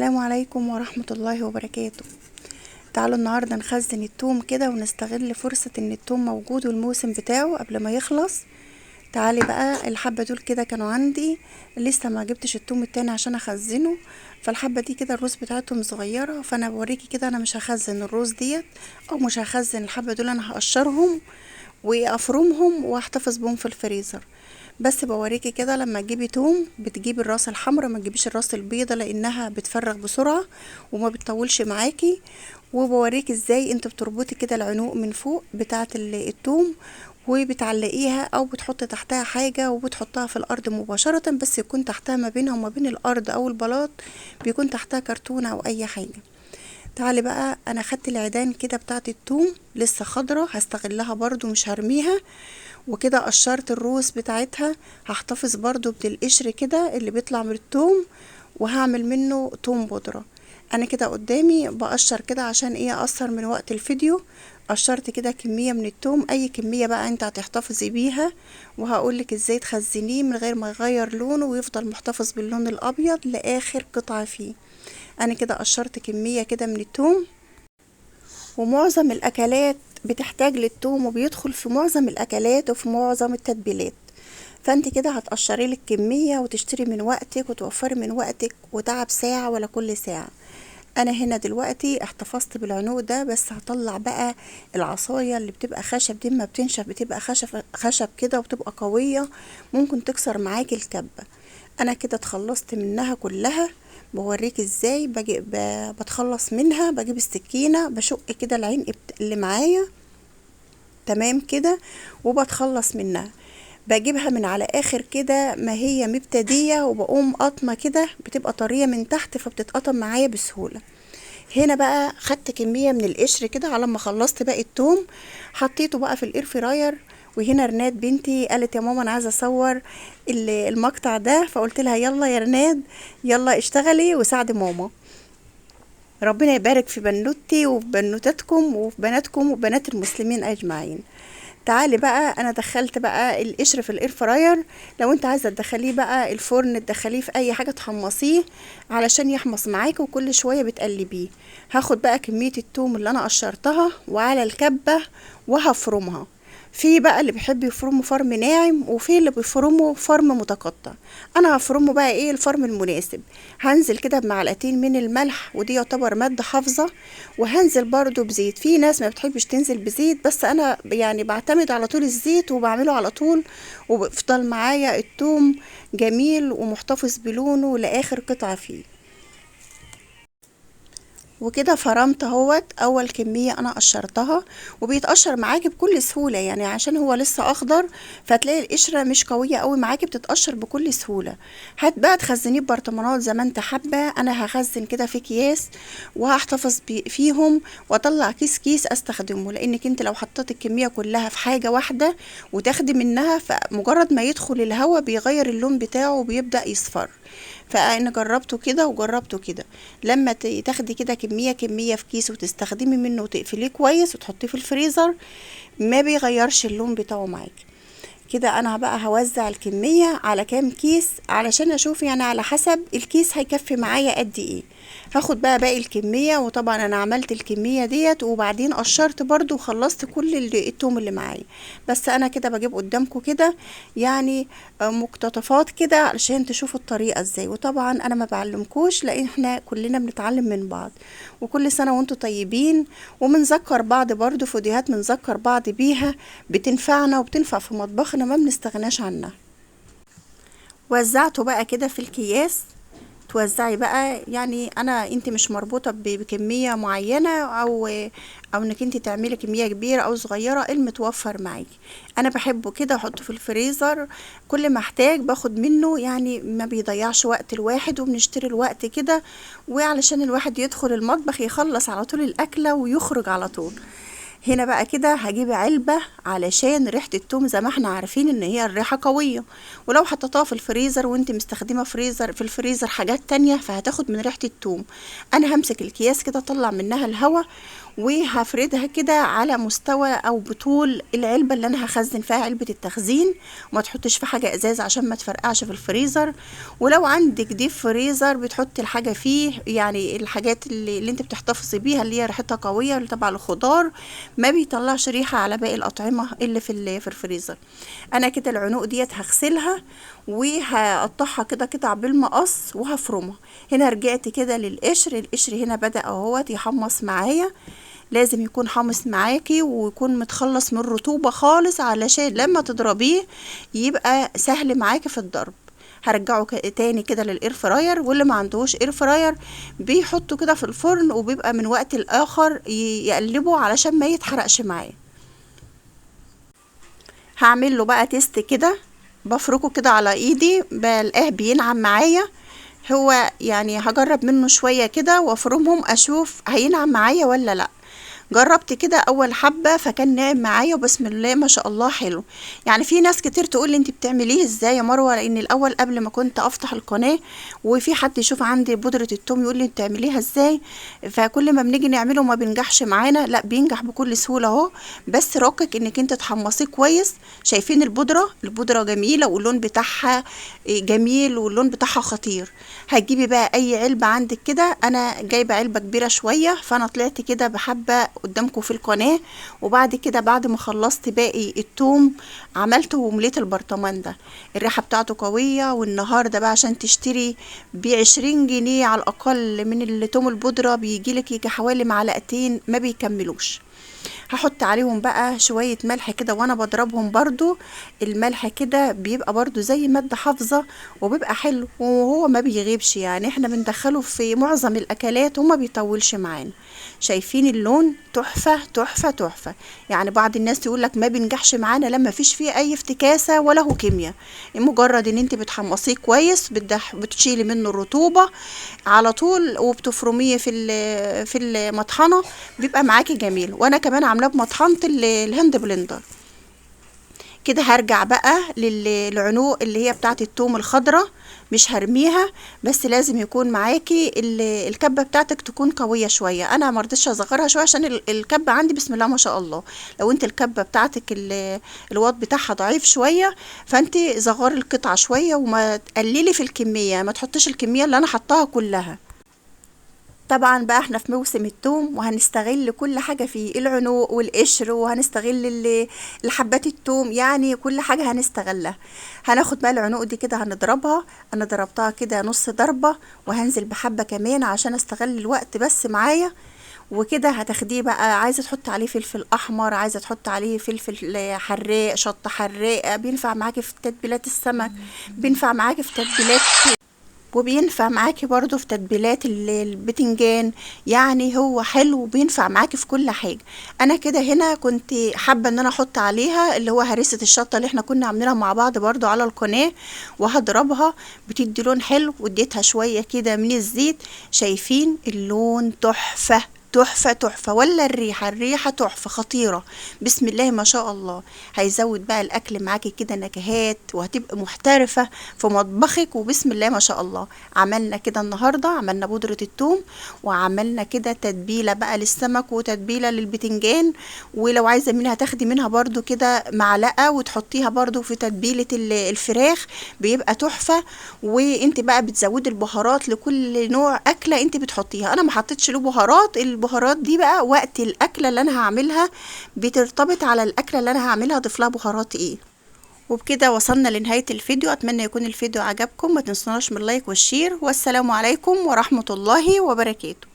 السلام عليكم ورحمة الله وبركاته. تعالوا النهاردة نخزن التوم كده ونستغل فرصة ان التوم موجود والموسم بتاعه قبل ما يخلص. تعالي بقى، الحبة دول كده كانوا عندي، لسه ما جبتش التوم التاني عشان اخزنه. فالحبة دي كده الروز بتاعتهم صغيرة، فانا بوريكي كده انا مش هخزن الروز ديت او مش هخزن الحبة دول، انا هقشرهم وافرمهم واحتفظ بهم في الفريزر. بس بوريكي كده لما تجيبي توم بتجيبي الراس الحمراء، ما تجيبيش الراس البيضة لانها بتفرغ بسرعة وما بتطولش معاكي. وبوريكي ازاي انت بتربطي كده العنق من فوق بتاعة التوم وبتعلقيها او بتحطي تحتها حاجة وبتحطها في الارض مباشرة، بس يكون تحتها ما بينها وما بين الارض او البلاط بيكون تحتها كرتونة او اي حاجة. تعالي بقى، انا خدت العيدان كده بتاعت التوم لسه خضرة، هستغلها برضو مش هرميها. وكده قشرت الروس بتاعتها، هحتفظ برضو بالقشر كده اللي بيطلع من التوم وهعمل منه توم بودرة. انا كده قدامي بقشر كده عشان ايه اقصر من وقت الفيديو. قشرت كده كمية من التوم، اي كمية بقى انت هتحتفظي بيها، وهقولك ازاي تخزنيه من غير ما يغير لونه ويفضل محتفظ باللون الابيض لاخر قطعة فيه. انا كده قشرت كمية كده من التوم، ومعظم الاكلات بتحتاج للثوم وبيدخل في معظم الاكلات وفي معظم التتبيلات. فانت كده هتقشري لك كمية وتشتري من وقتك وتوفري من وقتك وتعب ساعة ولا كل ساعة. انا هنا دلوقتي احتفظت بالعنق ده، بس هطلع بقى العصاية اللي بتبقى خشب دي، ما بتنشف بتبقى خشب كده وبتبقى قوية، ممكن تكسر معاكي الكبة. انا كده اتخلصت منها كلها. بوريك ازاي بتخلص منها. بجيب السكينة بشق كده العين اللي معايا تمام كده وبتخلص منها. بجيبها من على اخر كده ما هي مبتدية، وبقوم قطمة كده بتبقى طرية من تحت فبتتقطم معايا بسهولة. هنا بقى خدت كمية من القشر كده على ما خلصت باقي التوم، حطيته بقى في الاير فراير. وهنا رناد بنتي قالت يا ماما انا عايزه اصور المقطع ده، فقلت لها يلا يا رناد، يلا اشتغلي وساعدي ماما. ربنا يبارك في بنوتي وفي بنوتاتكم وفي بناتكم وبنات المسلمين اجمعين. تعالي بقى، انا دخلت بقى القشر في الاير فراير. لو انت عايزه تدخليه بقى الفرن تدخليه في اي حاجه تحمصيه علشان يحمص معاكي، وكل شويه بتقلبيه. هاخد بقى كميه التوم اللي انا قشرتها وعلى الكبه وهفرمها. في بقى اللي بيحب يفرمه فرم ناعم، وفي اللي بيفرمه فرم متقطع. انا هفرمه بقى ايه الفرم المناسب. هنزل كده بمعلقتين من الملح، ودي يعتبر مادة حافظة. وهنزل برضو بزيت، في ناس ما بتحبش تنزل بزيت، بس انا يعني بعتمد على طول الزيت وبعمله على طول، وبفضل معايا التوم جميل ومحتفظ بلونه لاخر قطعة فيه. وكده فرمت اهوت اول كمية انا قشرتها، وبيتقشر معاكي بكل سهولة، يعني عشان هو لسه اخضر فتلاقي القشرة مش قوية قوي معاكي، بتتقشر بكل سهولة. هات بقى تخزنيه ببرطمانات زي ما انت حابة. انا هخزن كده في اكياس وهحتفظ فيهم، واطلع كيس كيس استخدمه، لانك انت لو حطيت الكمية كلها في حاجة واحدة وتاخدي منها، فمجرد ما يدخل الهواء بيغير اللون بتاعه وبيبدأ يصفر. فانا جربته كده وجربته كده. لما تاخدي كده كمية كمية في كيس وتستخدمي منه وتقفليه كويس وتحطيه في الفريزر، ما بيغيرش اللون بتاعه معاكي. كده انا بقى هوزع الكمية على كام كيس علشان اشوف يعني على حسب الكيس هيكفي معايا قد ايه. هاخد بقى باقي الكمية، وطبعا انا عملت الكمية ديت وبعدين قشرت برضو وخلصت كل التوم اللي معايا. بس انا كده بجيب قدامكم كده يعني مقتطفات كده علشان تشوفوا الطريقة ازاي. وطبعا انا ما بعلمكوش لان احنا كلنا بنتعلم من بعض. وكل سنة وانتم طيبين، ومنذكر بعض برضو فيديوهات منذكر بعض بيها بتنفعنا وبتنفع في مطبخنا ما بنستغناش عنها. وزعته بقى كده في الكياس. توزعي بقى يعني انت مش مربوطة بكمية معينة او انك انت تعملي كمية كبيرة او صغيرة، المتوفر معاكي. انا بحبه كده احطه في الفريزر، كل ما احتاج باخد منه، يعني ما بيضيعش وقت الواحد وبنشتري الوقت كده، وعلشان الواحد يدخل المطبخ يخلص على طول الاكلة ويخرج على طول. هنا بقى كده هجيب علبة علشان ريحة التوم زي ما احنا عارفين ان هي الريحة قوية، ولو حطيتها في الفريزر وانت مستخدمة في الفريزر حاجات تانية فهتاخد من ريحة التوم. انا همسك الكياس كده اطلع منها الهواء، وهفردها كده على مستوى او بطول العلبة اللي انا هخزن فيها، علبة التخزين. وما تحطش في حاجة ازاز عشان ما تفرقعش في الفريزر. ولو عندك ديب فريزر بتحطي الحاجة فيه، يعني الحاجات اللي انت بتحتفظي بيها اللي هي ريحتها قوية اللي تبع الخضار، ما بيطلعش ريحة على باقي الأطعمة اللي في الفريزر. انا كده العنق ديت هغسلها وهقطعها كده قطع بالمقص وهفرمها. هنا رجعت كده للقشر، القشر هنا بدأ اهوت يحمص معايا. لازم يكون حامص معاكي ويكون متخلص من الرطوبة خالص علشان لما تضربيه يبقى سهل معاكي في الضرب. هرجعه تاني كده للاير فراير، واللي ما عندهوش اير فراير بيحطه كده في الفرن وبيبقى من وقت لاخر يقلبه علشان ما يتحرقش معاه. هعمل له بقى تيست كده، بفركه كده على ايدي بلاقيه بينعم معايا. هو يعني هجرب منه شوية كده وافرمهم اشوف هينعم معايا ولا لا. جربت كده اول حبة فكان ناعم معايا وبسم الله ما شاء الله حلو. يعني في ناس كتير تقول لي انت بتعمليه ازاي يا مروة، لان الاول قبل ما كنت افتح القناة وفي حد يشوف عندي بودرة التوم يقول لي انت بتعمليها ازاي، فكل ما بنيجي نعمله ما بينجحش معانا. لا بينجح بكل سهولة اهو، بس رقك انك انت تحمصيه كويس. شايفين البودرة جميلة واللون بتاعها جميل واللون بتاعها خطير. هتجيبي بقى اي علبة عندك كده، انا جايبة علبة كبيرة شوية فانا طلعت كده بحبة قدامكم في القناة. وبعد كده بعد ما خلصت باقي التوم عملته ومليت البرطمان ده. الريحة بتاعته قوية، والنهاردة بقى عشان تشتري ب20 جنيه على الاقل من التوم البودرة بيجيلك يجي حوالي معلقتين ما بيكملوش. هحط عليهم بقى شوية ملح كده وانا بضربهم برضو. الملح كده بيبقى برضو زي مادة حافظة وبيبقى حلو وهو ما بيغيبش، يعني احنا بندخله في معظم الاكلات وما بيطولش معانا. شايفين اللون تحفة تحفة تحفة. يعني بعض الناس يقول لك ما بينجحش معانا لما فيش فيه اي افتكاسة ولا هو كيمياء. مجرد ان انت بتحمصيه كويس بتشيلي منه الرطوبة على طول وبتفرميه في المطحنة بيبقى معاكي جميل. وانا كمان عاملاه بمطحنة الهاند بلندر. كده هرجع بقى للعنق اللي هي بتاعت التوم الخضرة، مش هرميها، بس لازم يكون معاكي الكبة بتاعتك تكون قوية شوية. انا مرضتش اصغرها شوية عشان الكبة عندي بسم الله ما شاء الله. لو انت الكبة بتاعتك الواط بتاعها ضعيف شوية فانت صغري القطعة شوية وما تقللي في الكمية، ما تحطيش الكمية اللي انا حطاها كلها. طبعا بقى احنا في موسم التوم وهنستغل كل حاجة فيه، العنق والقشر، وهنستغل الحبات التوم، يعني كل حاجة هنستغلها. هناخد بقى العنق دي كده هنضربها. انا ضربتها كده نص ضربة وهنزل بحبة كمان عشان استغل الوقت بس معايا. وكده هتاخديه بقى، عايزه تحط عليه فلفل احمر، عايزه تحط عليه فلفل حراق، شطه حراقه، بينفع معاكي في تتبيلات السمك، بينفع معاكي في تتبيلات، وبينفع معاكي برضو في تتبيلات البتنجان. يعني هو حلو وبينفع معاكي في كل حاجة. انا كده هنا كنت حابة ان انا احط عليها اللي هو هريسة الشطة اللي احنا كنا عاملينها مع بعض برضو على القناة، وهضربها بتدي لون حلو، واديتها شوية كده من الزيت. شايفين اللون تحفة تحفة تحفة، ولا الريحة تحفة خطيرة بسم الله ما شاء الله. هيزود بقى الأكل معاكي كده نكهات وهتبقى محترفة في مطبخك وبسم الله ما شاء الله. عملنا كده النهاردة، عملنا بودرة الثوم وعملنا كده تتبيلة بقى للسمك وتتبيلة للبتنجان. ولو عايزة منها تاخدي منها برضو كده معلقة وتحطيها برضو في تتبيلة الفراخ بيبقى تحفة. وانت بقى بتزودي البهارات لكل نوع أكلة انت بتحطيها. انا ما حطيتش له بهارات، البهارات دي بقى وقت الأكلة اللي انا هعملها بترتبط على الأكلة اللي انا هعملها اضيف لها بهارات ايه. وبكده وصلنا لنهاية الفيديو. اتمنى يكون الفيديو عجبكم، ما تنسوناش من اللايك والشير، والسلام عليكم ورحمة الله وبركاته.